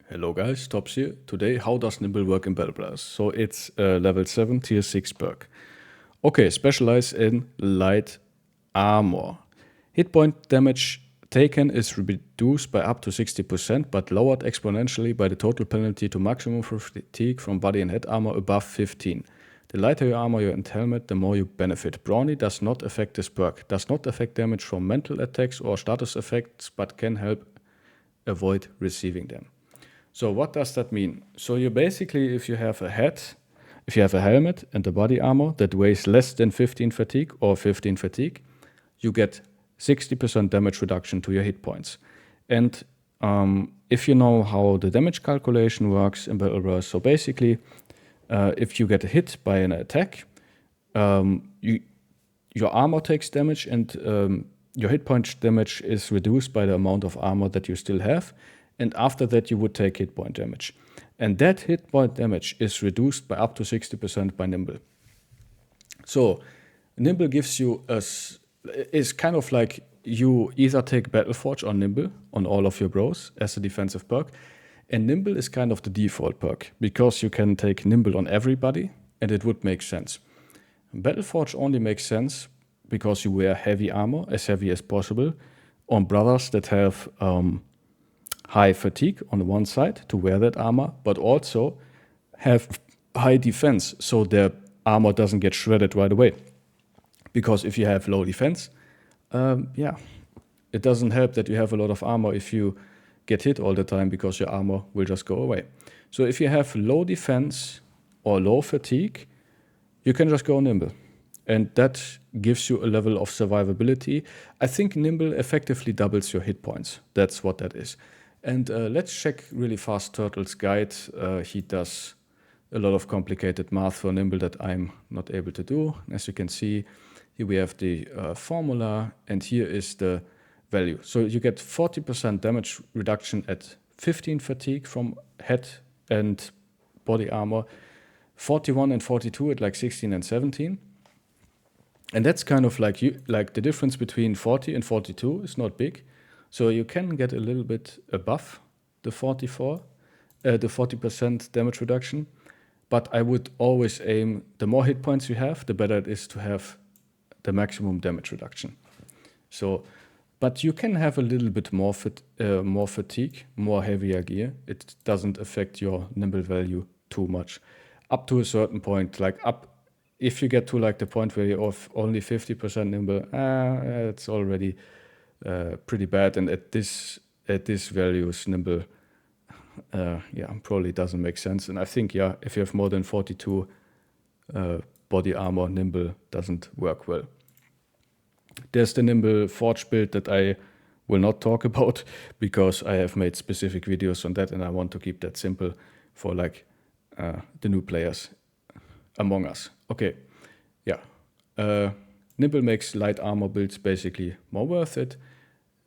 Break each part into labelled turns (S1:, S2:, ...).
S1: Hello guys, Tops here. Today, how does Nimble work in Battle Brothers? So it's level 7, tier 6 perk. Okay, specialize in light armor. Hit point damage taken is reduced by up to 60%, but lowered exponentially by the total penalty to maximum fatigue from body and head armor above 15. The lighter your armor and helmet, the more you benefit. Brawny does not affect this perk, does not affect damage from mental attacks or status effects, but can help avoid receiving them. So what does that mean? So you basically, if you have a helmet and a body armor that weighs less than 15 fatigue or 15 fatigue, you get 60% damage reduction to your hit points. And if you know how the damage calculation works in Battle Royale, so basically, if you get hit by an attack, your armor takes damage and your hit point damage is reduced by the amount of armor that you still have. And after that, you would take hit point damage. And that hit point damage is reduced by up to 60% by Nimble. So Nimble gives you is kind of like you either take Battleforge or Nimble on all of your bros as a defensive perk. And Nimble is kind of the default perk because you can take Nimble on everybody and it would make sense. Battleforge only makes sense because you wear heavy armor, as heavy as possible, on brothers that have high fatigue on the one side to wear that armor, but also have high defense so their armor doesn't get shredded right away. Because if you have low defense, it doesn't help that you have a lot of armor if you get hit all the time because your armor will just go away. So if you have low defense or low fatigue, you can just go Nimble. And that gives you a level of survivability. I think Nimble effectively doubles your hit points. That's what that is. And let's check really fast Turtle's guide. He does a lot of complicated math for Nimble that I'm not able to do. As you can see, here we have the formula, and here is the value. So you get 40% damage reduction at 15 fatigue from head and body armor, 41 and 42 at like 16 and 17. And that's kind of like the difference between 40 and 42 is not big. So you can get a little bit above the 40% damage reduction. But I would always aim, the more hit points you have, the better it is to have the maximum damage reduction. So, but you can have a little bit more fatigue, more heavier gear. It doesn't affect your Nimble value too much. Up to a certain point, if you get to like the point where you're off only 50% Nimble, it's already pretty bad. And at this values, Nimble probably doesn't make sense. And I think if you have more than 42 body armor, Nimble doesn't work well. There's the Nimble Forge build that I will not talk about because I have made specific videos on that and I want to keep that simple for like the new players among us. Okay, Nimble makes light armor builds basically more worth it.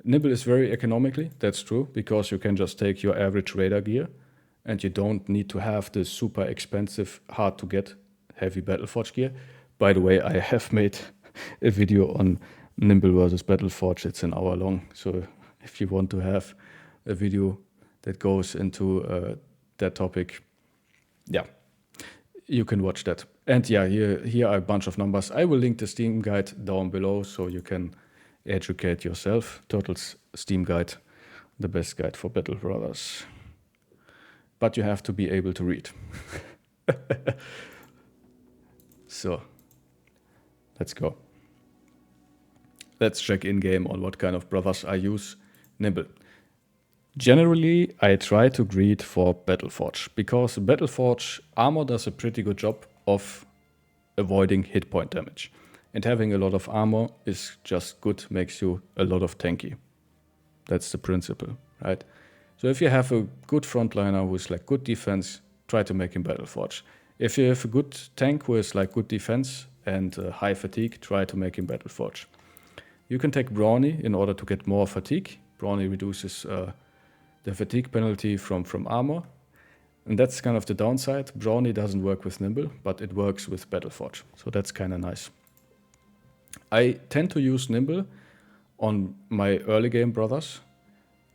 S1: Nimble is very economically, that's true, because you can just take your average radar gear and you don't need to have the super expensive, hard to get heavy Battleforge gear. By the way, I have made a video on Nimble versus Battleforge. It's an hour long. So if you want to have a video that goes into that topic, you can watch that. And here are a bunch of numbers. I will link the Steam guide down below so you can educate yourself. Turtle's Steam guide, the best guide for Battle Brothers. But you have to be able to read. So, let's go. Let's check in-game on what kind of brothers I use. Nimble. Generally, I try to greed for Battleforge, because Battleforge armor does a pretty good job of avoiding hit point damage. And having a lot of armor is just good, makes you a lot of tanky. That's the principle, right? So if you have a good frontliner who is like good defense, try to make him Battleforge. If you have a good tank who is like good defense and high fatigue, try to make him Battleforge. You can take Brawny in order to get more fatigue. Brawny reduces the fatigue penalty from armor. And that's kind of the downside. Brawny doesn't work with Nimble, but it works with Battleforge. So that's kind of nice. I tend to use Nimble on my early game brothers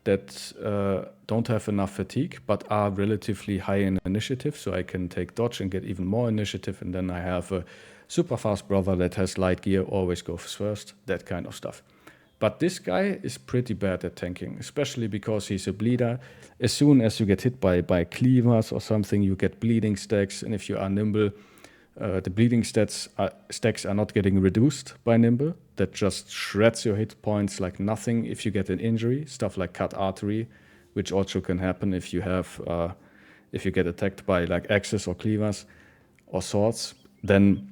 S1: that don't have enough fatigue, but are relatively high in initiative. So I can take dodge and get even more initiative. And then I have a super fast brother that has light gear, always goes first, that kind of stuff. But this guy is pretty bad at tanking, especially because he's a bleeder. As soon as you get hit by cleavers or something, you get bleeding stacks. And if you are nimble, the bleeding stacks are not getting reduced by Nimble. That just shreds your hit points like nothing if you get an injury. Stuff like cut artery, which also can happen if you get attacked by like axes or cleavers or swords. Then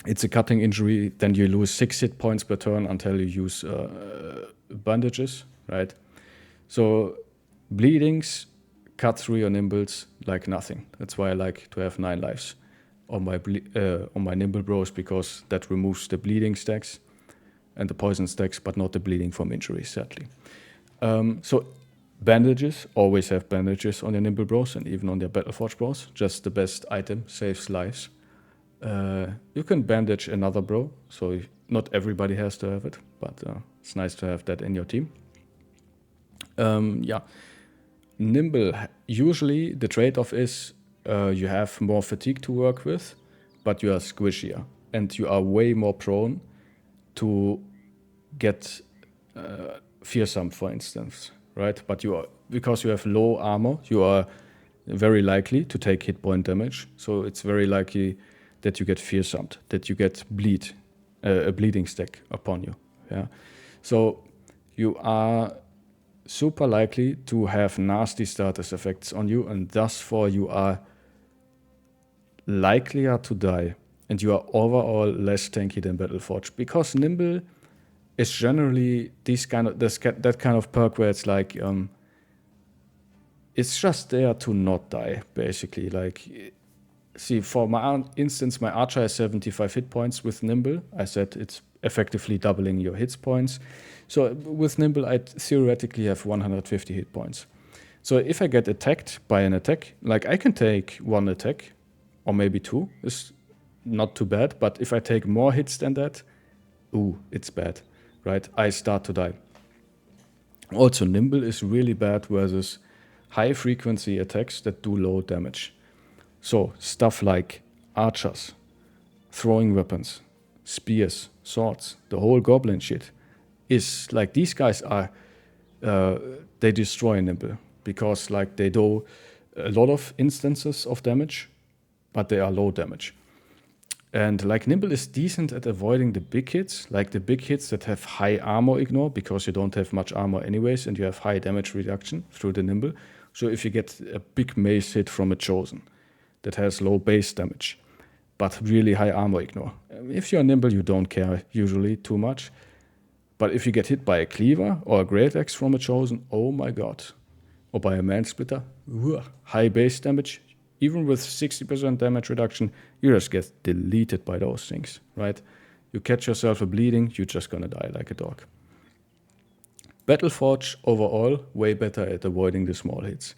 S1: it's a cutting injury. Then you lose 6 hit points per turn until you use bandages, right? So bleedings cut through your nimbles like nothing. That's why I like to have 9 lives on my Nimble bros, because that removes the bleeding stacks and the poison stacks, but not the bleeding from injuries, sadly. So bandages, always have bandages on your Nimble bros and even on their Battleforge bros. Just the best item, saves lives. You can bandage another bro, so not everybody has to have it, but it's nice to have that in your team. Yeah, Nimble, usually the trade-off is you have more fatigue to work with, but you are squishier and you are way more prone to get fearsome, for instance, right? But because you have low armor, you are very likely to take hit point damage. So it's very likely that you get fearsomed, that you get a bleeding stack upon you. Yeah. So you are super likely to have nasty status effects on you, and thus for you are likelier to die, and you are overall less tanky than Battleforge, because Nimble is generally that kind of perk where it's like it's just there to not die, basically. Like, see, for my instance, my archer has 75 hit points with Nimble. I said it's effectively doubling your hit points. So with Nimble, I theoretically have 150 hit points. So if I get attacked by an attack, like I can take 1 attack, or maybe 2, is not too bad. But if I take more hits than that, ooh, it's bad, right? I start to die. Also, Nimble is really bad versus high frequency attacks that do low damage. So stuff like archers, throwing weapons, spears, swords, the whole goblin shit is like, these guys are, they destroy Nimble, because like they do a lot of instances of damage, but they are low damage. And like Nimble is decent at avoiding the big hits, like the big hits that have high armor ignore, because you don't have much armor anyways, and you have high damage reduction through the Nimble. So if you get a big mace hit from a Chosen that has low base damage, but really high armor ignore, if you're Nimble, you don't care usually too much. But if you get hit by a cleaver or a great axe from a Chosen, oh my god. Or by a man splitter, high base damage, even with 60% damage reduction, you just get deleted by those things, right? You catch yourself a bleeding, you're just gonna die like a dog. Battleforge overall, way better at avoiding the small hits.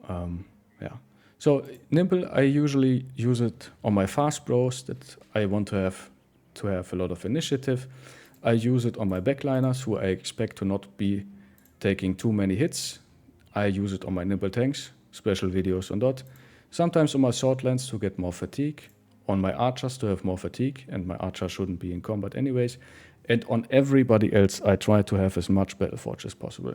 S1: Yeah. So Nimble, I usually use it on my fast bros that I want to have a lot of initiative. I use it on my backliners who I expect to not be taking too many hits. I use it on my Nimble tanks, special videos on that. Sometimes on my swordlands to get more fatigue, on my archers to have more fatigue, and my archer shouldn't be in combat anyways. And on everybody else, I try to have as much Battleforge as possible.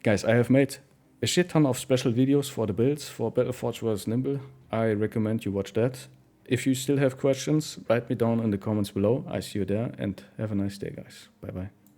S1: Guys, I have made a shit ton of special videos for the builds for Battleforge vs Nimble. I recommend you watch that. If you still have questions, write me down in the comments below. I see you there, and have a nice day, guys. Bye bye.